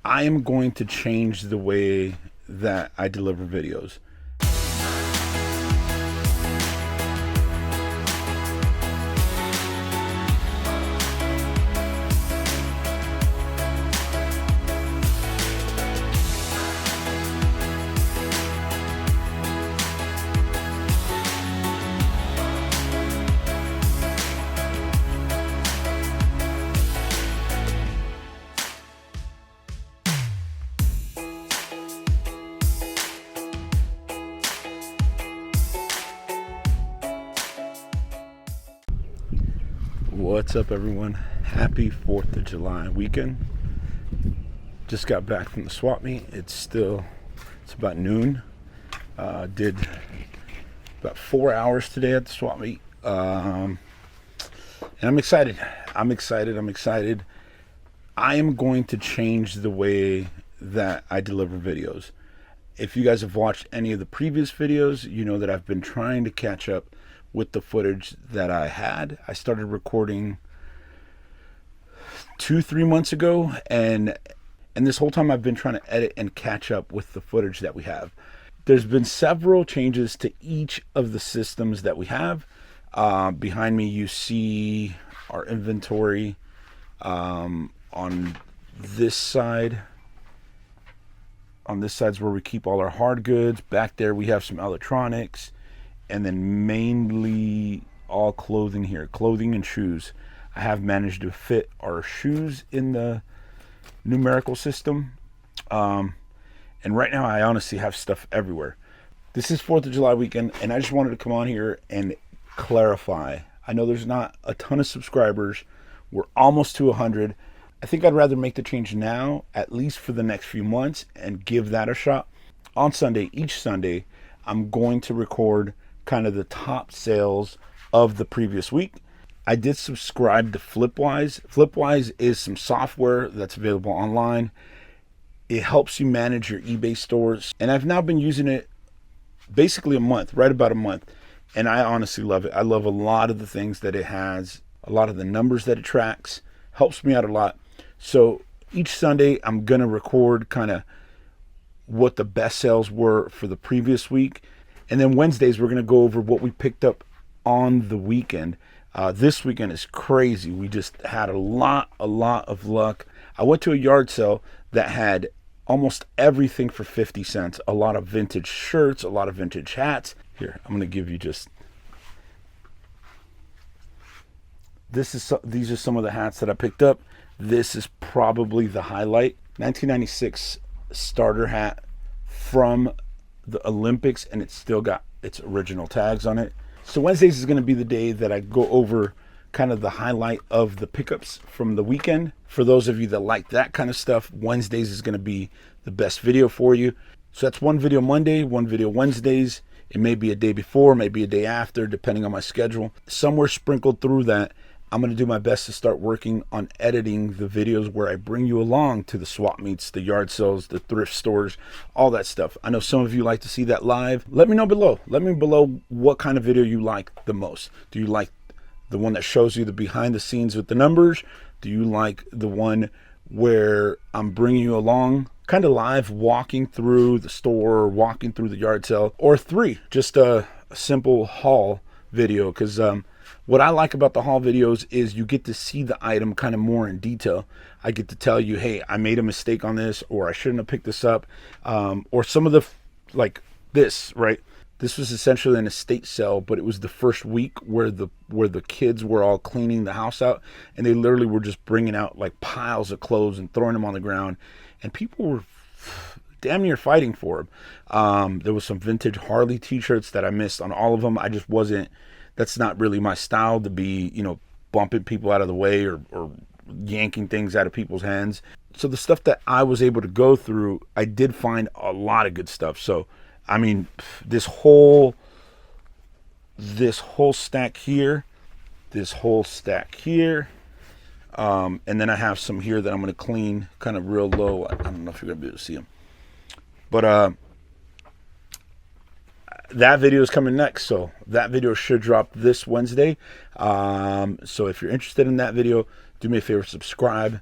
I am going to change the way that I deliver videos. What's up, everyone? Happy 4th of July weekend. Just got back from the swap meet. It's about noon. Did about 4 hours today at the swap meet. And I'm excited. I'm excited. I am going to change the way that I deliver videos. If you guys have watched any of the previous videos, you know that I've been trying to catch up with the footage that I had. I started recording 2-3 months ago, and this whole time I've been trying to edit and catch up with the footage that we have. There's been several changes to each of the systems that we have. Behind me you see our inventory. On this side is where we keep all our hard goods. Back there we have some electronics, and then mainly all clothing here, clothing and shoes. I have managed to fit our shoes in the numerical system. And right now I honestly have stuff everywhere. This is 4th of July weekend, and I just wanted to come on here and clarify. I know there's not a ton of subscribers. We're almost to 100. I think I'd rather make the change now, at least for the next few months, and give that a shot. On Sunday, each Sunday, I'm going to record kind of the top sales of the previous week. I did subscribe to Flipwise. Flipwise is some software that's available online. It helps you manage your eBay stores, and I've now been using it basically a month, right about a month, and I honestly love it. I love a lot of the things that it has, a lot of the numbers that it tracks, helps me out a lot. So each Sunday I'm gonna record kind of what the best sales were for the previous week. And then Wednesdays, we're going to go over what we picked up on the weekend. This weekend is crazy. We just had a lot of luck. I went to a yard sale that had almost everything for 50 cents. A lot of vintage shirts, a lot of vintage hats. Here, I'm going to give you just... These are some of the hats that I picked up. This is probably the highlight. 1996 starter hat from the Olympics, and it's still got its original tags on it. So Wednesdays is going to be the day that I go over kind of the highlight of the pickups from the weekend. For those of you that like that kind of stuff, Wednesdays is going to be the best video for you. So that's one video Monday, one video Wednesdays. It may be a day before, maybe a day after, depending on my schedule. Somewhere sprinkled through that, I'm going to do my best to start working on editing the videos where I bring you along to the swap meets, the yard sales, the thrift stores, all that stuff. I know some of you like to see that live. Let me know below. Let me know below what kind of video you like the most. Do you like the one that shows you the behind the scenes with the numbers? Do you like the one where I'm bringing you along kind of live, walking through the store, walking through the yard sale? Or 3, just a simple haul video? Because what I like about the haul videos is you get to see the item kind of more in detail. I get to tell you, hey, I made a mistake on this, or I shouldn't have picked this up. Or some of the, like this, right? This was essentially an estate sale, but it was the first week where the kids were all cleaning the house out, and they literally were just bringing out like piles of clothes and throwing them on the ground, and people were damn near fighting for them. There was some vintage Harley t-shirts that I missed on all of them. I just wasn't... That's not really my style, to be, bumping people out of the way or yanking things out of people's hands. So the stuff that I was able to go through, I did find a lot of good stuff. So, I mean, this whole stack here, and then I have some here that I'm going to clean kind of real low. I don't know if you're going to be able to see them. But that video is coming next, so that video should drop this Wednesday. So if you're interested in that video, do me a favor, subscribe.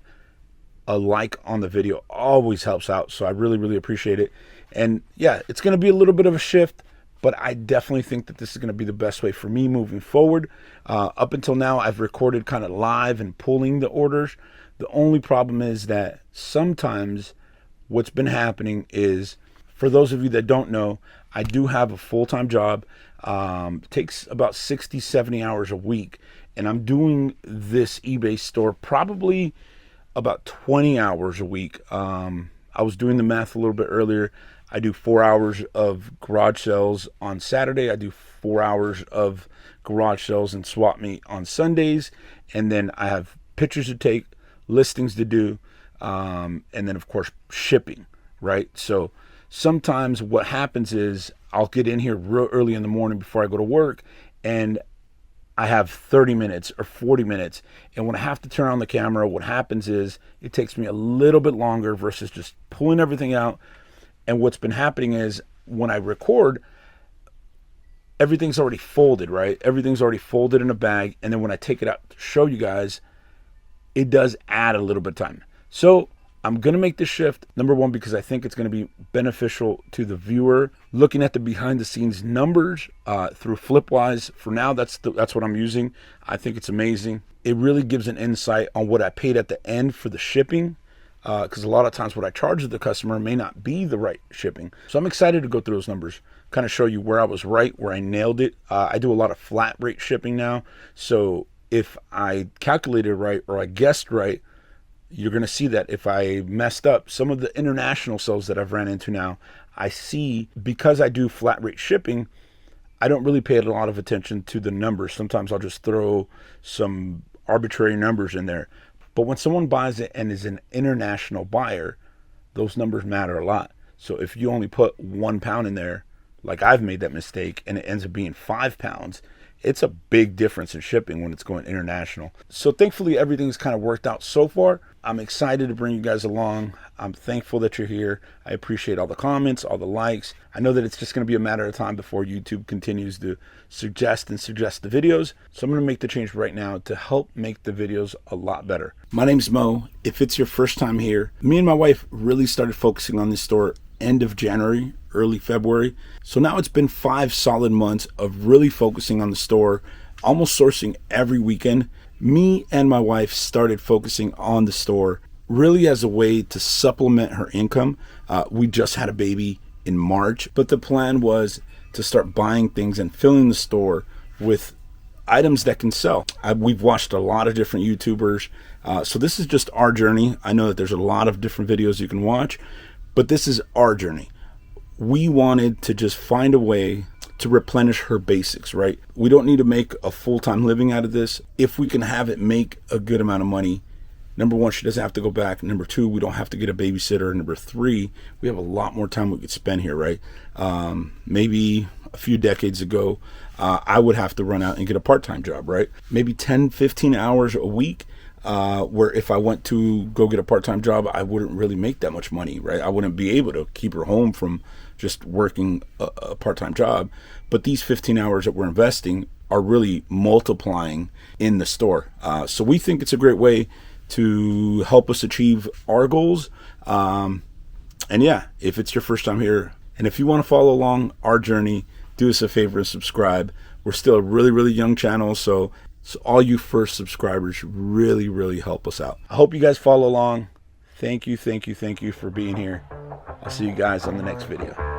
a like on the video always helps out. So I really, really appreciate it. And yeah, it's going to be a little bit of a shift, but I definitely think that this is going to be the best way for me moving forward. Up until now, I've recorded kind of live and pulling the orders. The only problem is that sometimes what's been happening is, for those of you that don't know, I do have a full-time job. It takes about 60, 70 hours a week. And I'm doing this eBay store probably about 20 hours a week. I was doing the math a little bit earlier. I do 4 hours of garage sales on Saturday. I do 4 hours of garage sales and swap meet on Sundays. And then I have pictures to take, listings to do, and then of course shipping, right? So sometimes what happens is I'll get in here real early in the morning before I go to work, and I have 30 minutes or 40 minutes. And when I have to turn on the camera, what happens is it takes me a little bit longer versus just pulling everything out. And what's been happening is when I record, everything's already folded, right? Everything's already folded in a bag. And then when I take it out to show you guys, it does add a little bit of time. So I'm going to make this shift, number one, because I think it's going to be beneficial to the viewer. Looking at the behind the scenes numbers through Flipwise, for now, that's what I'm using. I think it's amazing. It really gives an insight on what I paid at the end for the shipping, because a lot of times what I charge the customer may not be the right shipping. So I'm excited to go through those numbers, kind of show you where I was right, where I nailed it. I do a lot of flat rate shipping now. So if I calculated right or I guessed right, you're going to see that if I messed up some of the international sales that I've ran into now, I see, because I do flat rate shipping, I don't really pay a lot of attention to the numbers. Sometimes I'll just throw some arbitrary numbers in there. But when someone buys it and is an international buyer, those numbers matter a lot. So if you only put 1 pound in there, like I've made that mistake, and it ends up being 5 pounds, it's a big difference in shipping when it's going international. So thankfully, everything's kind of worked out so far. I'm excited to bring you guys along. I'm thankful that you're here. I appreciate all the comments, all the likes. I know that it's just going to be a matter of time before YouTube continues to suggest the videos. So I'm going to make the change right now to help make the videos a lot better. My name's Mo. If it's your first time here, me and my wife really started focusing on this store end of January, early February. So now it's been 5 solid months of really focusing on the store, almost sourcing every weekend. Me and my wife started focusing on the store really as a way to supplement her income. We just had a baby in March, but the plan was to start buying things and filling the store with items that can sell. We've watched a lot of different YouTubers. So this is just our journey. I know that there's a lot of different videos you can watch, but this is our journey. We wanted to just find a way to replenish her basics, right? We don't need to make a full-time living out of this. If we can have it make a good amount of money, number one, she doesn't have to go back. Number two, we don't have to get a babysitter. Number three, we have a lot more time we could spend here, right? Maybe a few decades ago, I would have to run out and get a part-time job, right? Maybe 10, 15 hours a week. Where if I went to go get a part-time job, I wouldn't really make that much money, right? I wouldn't be able to keep her home from just working a part-time job. But these 15 hours that we're investing are really multiplying in the store. So we think it's a great way to help us achieve our goals. And yeah, if it's your first time here, and if you want to follow along our journey, do us a favor and subscribe. We're still a really, really young channel, so all you first subscribers really, really help us out. I hope you guys follow along. Thank you for being here. I'll see you guys on the next video.